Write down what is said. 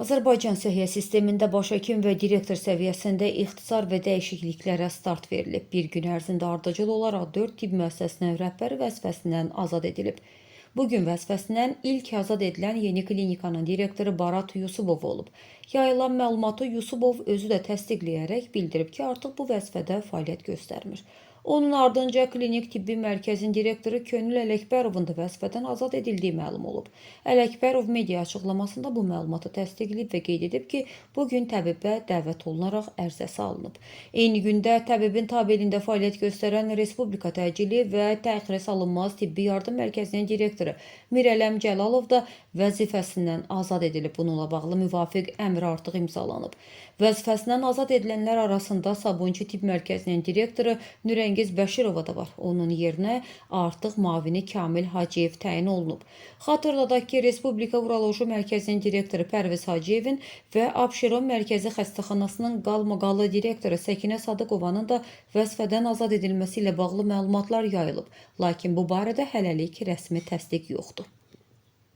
Azərbaycan səhiyyə sistemində baş həkim və direktor səviyyəsində ixtisar və dəyişikliklərə start verilib. Bir gün ərzində ardıcıl olaraq 4 tibb müəssisəsinin rəhbəri vəzifəsindən azad edilib. Bugün vəzifəsindən ilk azad edilən yeni klinikanın direktoru Barat Yusubov olub. Yayılan məlumatı Yusubov özü də təsdiqləyərək bildirib ki, artıq bu vəzifədə fəaliyyət göstərmir. Onun ardınca klinik tibbi mərkəzin direktoru Könül Ələkbərovun da vəzifədən azad edildiyi məlum olub. Ələkbərov media açıqlamasında bu məlumatı təsdiqləyib və qeyd edib ki, bugün təbibə dəvət olunaraq ərizəsi alınıb. Eyni gündə təbibin tabeliyində fəaliyyət göstərən Respublika təcili və təxirə salınmaz tibbi yardım mərkəzinin direktoru Mirələm Cəlalov da vəzifəsindən azad edilib. Bununla bağlı müvafiq əmr artıq imzalanıb. Vəzifəsindən azad edilənlər arasında Sabunçu Tibb Mərkəzinin direktoru Nürəngiz Bəşirova da var. Onun yerinə artıq müavini Kamil Hacıyev təyin olunub. Xatırladaq ki, Respublika Uroloji Mərkəzinin direktoru Pərviz Hacıyevin və Abşeron Mərkəzi Xəstəxanasının qalmaqalı direktoru Səkinə Sadıqovanın da vəzifədən azad edilməsi ilə bağlı məlumatlar yayılıb. Lakin bu barədə hələlik rəsmi təsdiq yoxdur.